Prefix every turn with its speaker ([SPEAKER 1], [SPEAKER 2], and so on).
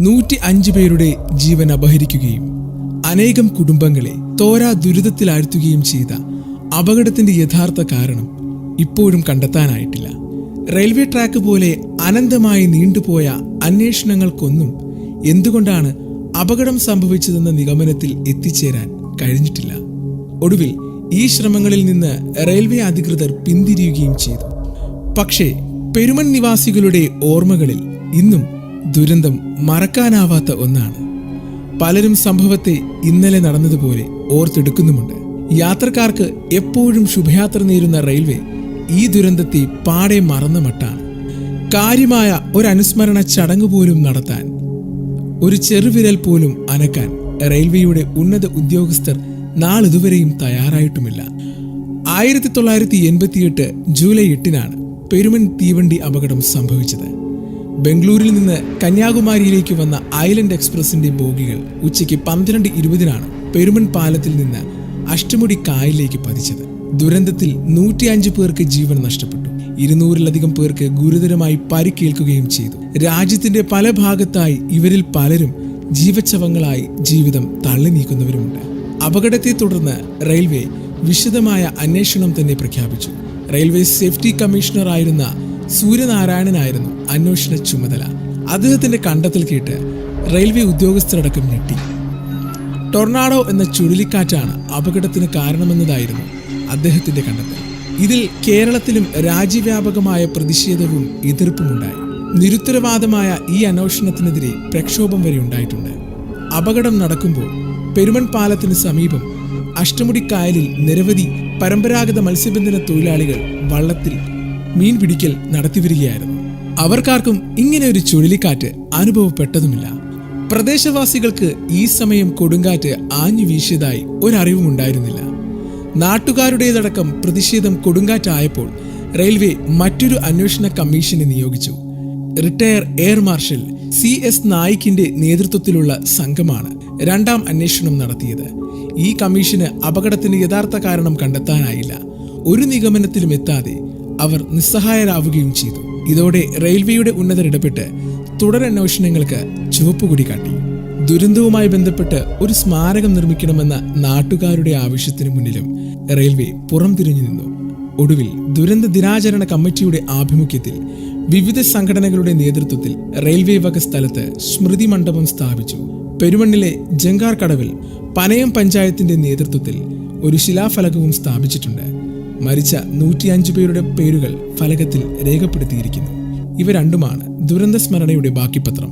[SPEAKER 1] 105 പേരുടെ ജീവൻ അപഹരിക്കുകയും അനേകം കുടുംബങ്ങളെ തോരാ ദുരിതത്തിലാഴ്ത്തുകയും ചെയ്ത അപകടത്തിന്റെ യഥാർത്ഥ കാരണം ഇപ്പോഴും കണ്ടെത്താനായിട്ടില്ല. റെയിൽവേ ട്രാക്ക് പോലെ അനന്തമായി നീണ്ടുപോയ അന്വേഷണങ്ങൾക്കൊന്നും എന്തുകൊണ്ടാണ് അപകടം സംഭവിച്ചതെന്ന നിഗമനത്തിൽ എത്തിച്ചേരാൻ കഴിഞ്ഞിട്ടില്ല. ഒടുവിൽ ഈ ശ്രമങ്ങളിൽ നിന്ന് റെയിൽവേ അധികൃതർ പിന്തിരിയുകയും ചെയ്തു. പക്ഷേ പെരുമൺ നിവാസികളുടെ ഓർമ്മകളിൽ ഇന്നും ദുരന്തം മറക്കാനാവാത്ത ഒന്നാണ്. പലരും സംഭവത്തെ ഇന്നലെ നടന്നതുപോലെ ഓർത്തെടുക്കുന്നുമുണ്ട്. യാത്രക്കാർക്ക് എപ്പോഴും ശുഭയാത്ര നേരുന്ന റെയിൽവേ ഈ ദുരന്തത്തെ പാടെ മറന്ന മട്ടാണ്. കാര്യമായ ഒരു അനുസ്മരണ ചടങ്ങ് പോലും നടത്താൻ, ഒരു ചെറുവിരൽ പോലും അനക്കാൻ റെയിൽവേയുടെ ഉന്നത ഉദ്യോഗസ്ഥർ നാളിതുവരെയും തയ്യാറായിട്ടുമില്ല. 1988 ജൂലൈ 8 പെരുമൺ തീവണ്ടി അപകടം സംഭവിച്ചത്. ബംഗളൂരിൽ നിന്ന് കന്യാകുമാരിയിലേക്ക് വന്ന ഐലൻഡ് എക്സ്പ്രസിന്റെ ബോഗികൾ ഉച്ചയ്ക്ക് 12:20 പെരുമൺ പാലത്തിൽ നിന്ന് അഷ്ടമുടി കായലിലേക്ക് പതിച്ചത്. ദുരന്തത്തിൽ 105 പേർക്ക് ജീവൻ നഷ്ടപ്പെട്ടു. 200-ലധികം പേർക്ക് ഗുരുതരമായി പരിക്കേൽക്കുകയും ചെയ്തു. രാജ്യത്തിന്റെ പല ഭാഗത്തായി ഇവരിൽ പലരും ജീവച്ഛവങ്ങളായി ജീവിതം തള്ളി നീക്കുന്നവരുമുണ്ട്. അപകടത്തെ തുടർന്ന് റെയിൽവേ വിശദമായ അന്വേഷണം തന്നെ പ്രഖ്യാപിച്ചു. റെയിൽവേ സേഫ്റ്റി കമ്മീഷണറായിരുന്ന സൂര്യനാരായണനായിരുന്നു അന്വേഷണ ചുമതല. അദ്ദേഹത്തിന്റെ കണ്ടെത്തൽ കേട്ട് റെയിൽവേ ഉദ്യോഗസ്ഥരടക്കം ഞെട്ടി. ടൊർണാഡോ എന്ന ചുഴലിക്കാറ്റാണ് അപകടത്തിന് കാരണമെന്നതായിരുന്നു അദ്ദേഹത്തിന്റെ കണ്ടെത്തൽ. ഇതിൽ കേരളത്തിലും രാജ്യവ്യാപകമായ പ്രതിഷേധവും എതിർപ്പുമുണ്ടായി. നിരുത്തരവാദമായ ഈ അന്വേഷണത്തിനെതിരെ പ്രക്ഷോഭം വരെ ഉണ്ടായിട്ടുണ്ട്. അപകടം നടക്കുമ്പോൾ പെരുമൺ പാലത്തിന് സമീപം അഷ്ടമുടി കായലിൽ നിരവധി പരമ്പരാഗത മത്സ്യബന്ധന തൊഴിലാളികൾ വള്ളത്തിൽ മീൻ പിടിക്കൽ നടത്തിവരികയായിരുന്നു. അവർക്കാർക്കും ഇങ്ങനെ ഒരു ചുഴലിക്കാറ്റ് അനുഭവപ്പെട്ടതുമില്ല. പ്രദേശവാസികൾക്ക് ഈ സമയം കൊടുങ്കാറ്റ് ആഞ്ഞു വീശിയതായി ഒരറിവുമുണ്ടായിരുന്നില്ല. നാട്ടുകാരുടേതടക്കം പ്രതിഷേധം കൊടുങ്കാറ്റായപ്പോൾ റെയിൽവേ മറ്റൊരു അന്വേഷണ കമ്മീഷനെ നിയോഗിച്ചു. റിട്ടയർ എയർ മാർഷൽ CS നായിക്കിന്റെ നേതൃത്വത്തിലുള്ള സംഘമാണ് രണ്ടാം അന്വേഷണം നടത്തിയത്. ഈ കമ്മീഷന് അപകടത്തിന്റെ യഥാർത്ഥ കാരണം കണ്ടെത്താനായില്ല. ഒരു നിഗമനത്തിലും എത്താതെ അവർ നിസ്സഹായരാവുകയും ചെയ്തു. ഇതോടെ റെയിൽവേയുടെ ഉന്നതർ ഇടപെട്ട് തുടരന്വേഷണങ്ങൾക്ക് ചുവപ്പുകൊടി കാട്ടി. ദുരന്തവുമായി ബന്ധപ്പെട്ട് ഒരു സ്മാരകം നിർമ്മിക്കണമെന്ന നാട്ടുകാരുടെ ആവശ്യത്തിനു മുന്നിലും റെയിൽവേ പുറംതിരിഞ്ഞു നിന്നു. ഒടുവിൽ ദുരന്ത ദിനാചരണ കമ്മിറ്റിയുടെ ആഭിമുഖ്യത്തിൽ വിവിധ സംഘടനകളുടെ നേതൃത്വത്തിൽ റെയിൽവേ വക സ്ഥലത്ത് സ്മൃതി മണ്ഡപം സ്ഥാപിച്ചു. പെരുമണ്ണിലെ ജങ്കാർ കടവിൽ പനയം പഞ്ചായത്തിന്റെ നേതൃത്വത്തിൽ ഒരു ശിലാഫലകവും സ്ഥാപിച്ചിട്ടുണ്ട്. മരിച്ച 105 പേരുടെ പേരുകൾ ഫലകത്തിൽ രേഖപ്പെടുത്തിയിരിക്കുന്നു. ഇവ രണ്ടുമാണ് ദുരന്ത സ്മരണയുടെ ബാക്കിപത്രം.